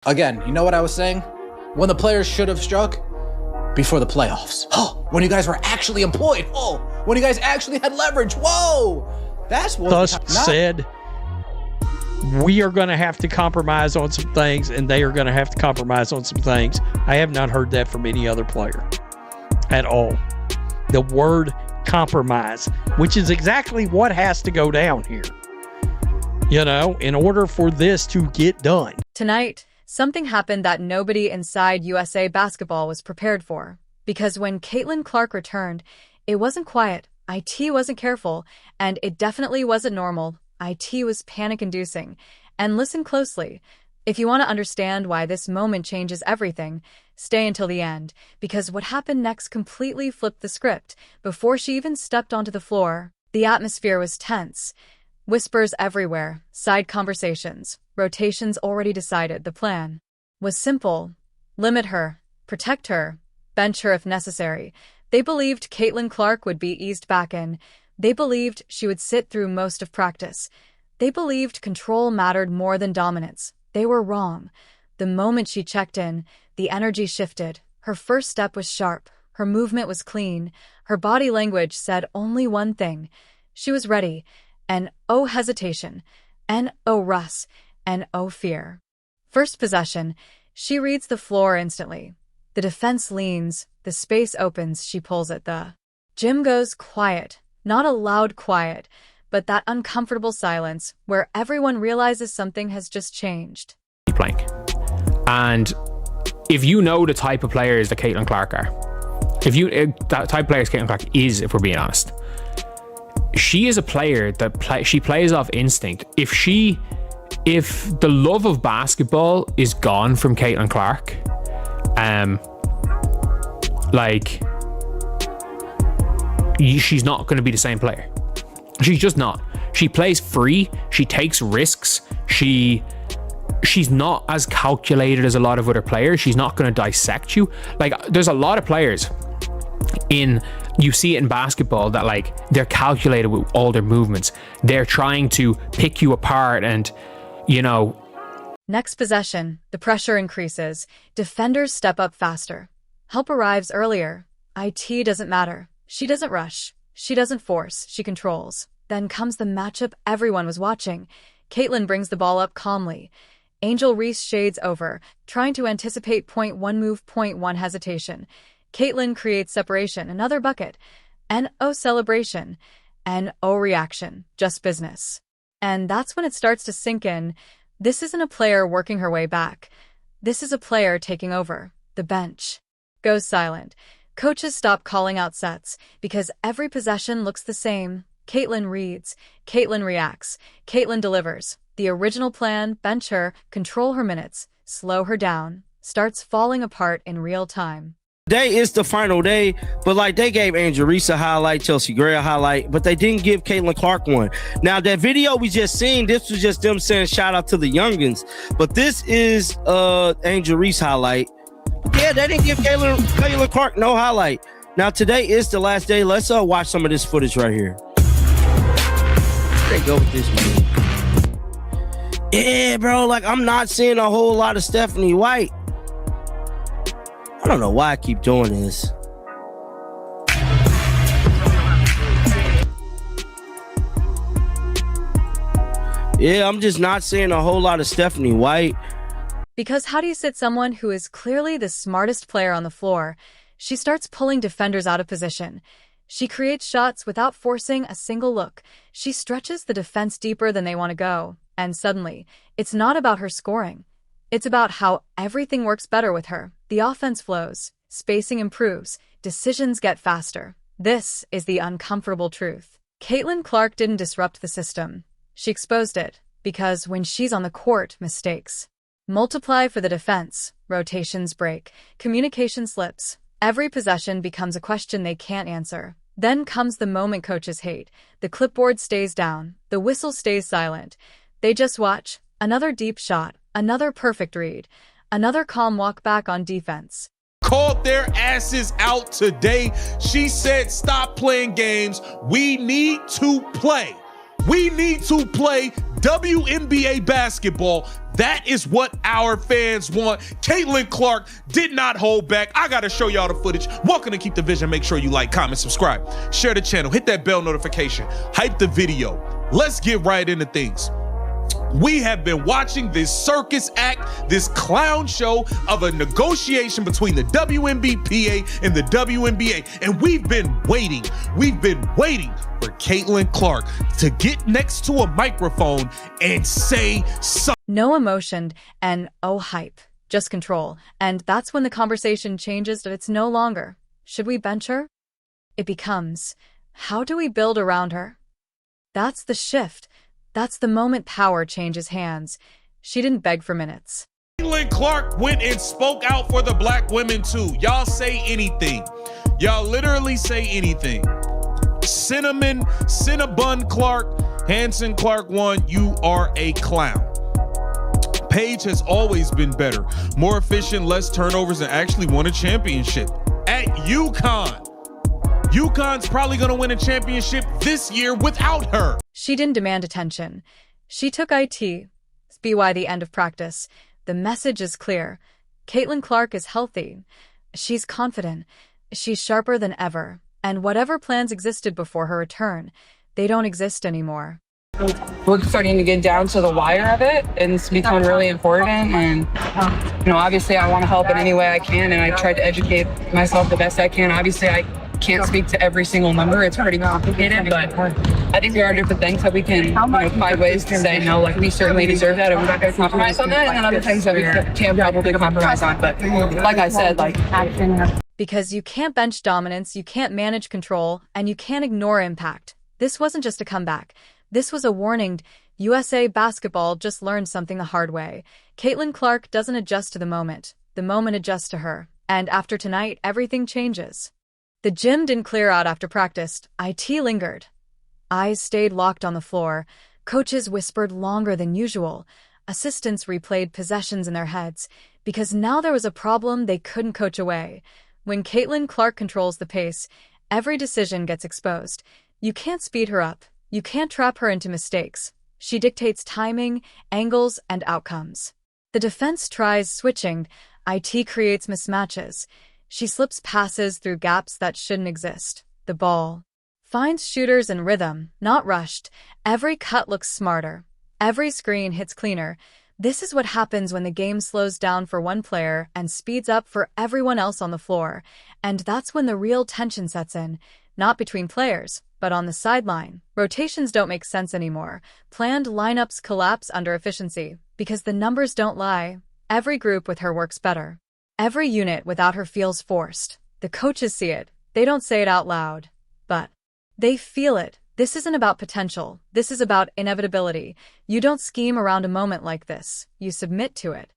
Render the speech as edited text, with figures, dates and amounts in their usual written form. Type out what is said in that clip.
Again, you know what I was saying? When the players should have struck? Before the playoffs. Oh, when you guys were actually employed. Oh, when you guys actually had leverage. Whoa! That's what Thus said, we are going to have to compromise on some things, and they are going to have to compromise on some things. I have not heard that from any other player at all. The word compromise, which is exactly what has to go down here, you know, in order for this to get done. Tonight, something happened that nobody inside USA basketball was prepared for. Because when Caitlin Clark returned, it wasn't quiet, IT wasn't careful, and it definitely wasn't normal. IT was panic-inducing. And listen closely. If you want to understand why this moment changes everything, stay until the end, because what happened next completely flipped the script. Before she even stepped onto the floor, the atmosphere was tense. Whispers everywhere, side conversations, rotations already decided. The plan was simple. Limit her, protect her, bench her if necessary. They believed Caitlin Clark would be eased back in. They believed she would sit through most of practice. They believed control mattered more than dominance. They were wrong. The moment she checked in, the energy shifted. Her first step was sharp. Her movement was clean. Her body language said only one thing. She was ready. And oh hesitation, and oh Russ, and oh fear. First possession, she reads the floor instantly. The defense leans, the space opens, she pulls it. The gym goes quiet, not a loud quiet, but that uncomfortable silence where everyone realizes something has just changed. Playing. And if you know the type of players that Caitlin Clark are, that type of players Caitlin Clark is, if we're being honest, she is a player that she plays off instinct. If the love of basketball is gone from Caitlin Clark, she's not going to be the same player. She's just not. She plays free. She takes risks. She's not as calculated as a lot of other players. She's not going to dissect you. Like, there's a lot of players you see it in basketball that, like, they're calculated with all their movements. They're trying to pick you apart and, you know. Next possession, the pressure increases. Defenders step up faster. Help arrives earlier. IT doesn't matter. She doesn't rush. She doesn't force. She controls. Then comes the matchup everyone was watching. Caitlin brings the ball up calmly. Angel Reese shades over, trying to anticipate point one move, point one hesitation. Caitlin creates separation, another bucket. And oh celebration. And oh reaction. Just business. And that's when it starts to sink in. This isn't a player working her way back. This is a player taking over. The bench goes silent. Coaches stop calling out sets because every possession looks the same. Caitlin reads. Caitlin reacts. Caitlin delivers. The original plan, bench her, control her minutes, slow her down, starts falling apart in real time. Today is the final day, but like they gave Angel Reese a highlight, Chelsea Gray a highlight, but they didn't give Caitlin Clark one. Now that video we just seen, this was just them saying shout out to the youngins, but this is Angel Reese highlight. Yeah, they didn't give Caitlin Clark no highlight. Now today is the last day. Let's watch some of this footage right here. They go with this one. Yeah, bro, like I'm not seeing a whole lot of Stephanie White. I don't know why I keep doing this. Yeah, I'm just not seeing a whole lot of Stephanie White. Because how do you sit someone who is clearly the smartest player on the floor? She starts pulling defenders out of position. She creates shots without forcing a single look. She stretches the defense deeper than they want to go. And suddenly, it's not about her scoring. It's about how everything works better with her. The offense flows, spacing improves, decisions get faster. This is the uncomfortable truth. Caitlin Clark didn't disrupt the system. She exposed it, because when she's on the court, mistakes multiply for the defense, rotations break, communication slips. Every possession becomes a question they can't answer. Then comes the moment coaches hate. The clipboard stays down, the whistle stays silent. They just watch. Another deep shot, another perfect read, another calm walk back on defense. Called their asses out today. She said, stop playing games. We need to play. We need to play WNBA basketball. That is what our fans want. Caitlin Clark did not hold back. I got to show y'all the footage. Welcome to Keep the Vision. Make sure you like, comment, subscribe, share the channel, hit that bell notification, hype the video. Let's get right into things. We have been watching this circus act, this clown show of a negotiation between the WNBA and the WNBA. And we've been waiting. We've been waiting for Caitlin Clark to get next to a microphone and say something. No emotion and oh hype, just control. And that's when the conversation changes. It's no longer, should we bench her? It becomes, how do we build around her? That's the shift. That's the moment power changes hands. She didn't beg for minutes. Caitlin Clark went and spoke out for the black women too. Y'all say anything. Y'all literally say anything. Cinnabon Clark, Hanson Clark 1, you are a clown. Paige has always been better, more efficient, less turnovers, and actually won a championship at UConn. UConn's probably going to win a championship this year without her. She didn't demand attention. She took IT. BY the end of practice. The message is clear. Caitlin Clark is healthy. She's confident. She's sharper than ever. And whatever plans existed before her return, they don't exist anymore. We're starting to get down to the wire of it, and it's become really important. And obviously I want to help in any way I can, and I tried to educate myself the best I can. Obviously I can't speak to every single number. It's pretty complicated, but I think there are different things that we can find ways to say, no, like we certainly deserve that, and we're not going to compromise on that, and then other things that we can probably compromise on. But like I said, like action. Because you can't bench dominance, you can't manage control, and you can't ignore impact. This wasn't just a comeback. This was a warning. USA basketball just learned something the hard way. Caitlin Clark doesn't adjust to the moment adjusts to her. And after tonight, everything changes. The gym didn't clear out after practice. IT lingered. Eyes stayed locked on the floor. Coaches whispered longer than usual. Assistants replayed possessions in their heads, because now there was a problem they couldn't coach away. When Caitlin Clark controls the pace, every decision gets exposed. You can't speed her up. You can't trap her into mistakes. She dictates timing, angles, and outcomes. The defense tries switching. IT creates mismatches. She slips passes through gaps that shouldn't exist. The ball finds shooters in rhythm, not rushed. Every cut looks smarter. Every screen hits cleaner. This is what happens when the game slows down for one player and speeds up for everyone else on the floor. And that's when the real tension sets in, not between players, but on the sideline. Rotations don't make sense anymore. Planned lineups collapse under efficiency because the numbers don't lie. Every group with her works better. Every unit without her feels forced. The coaches see it. They don't say it out loud, but they feel it. This isn't about potential. This is about inevitability. You don't scheme around a moment like this. You submit to it.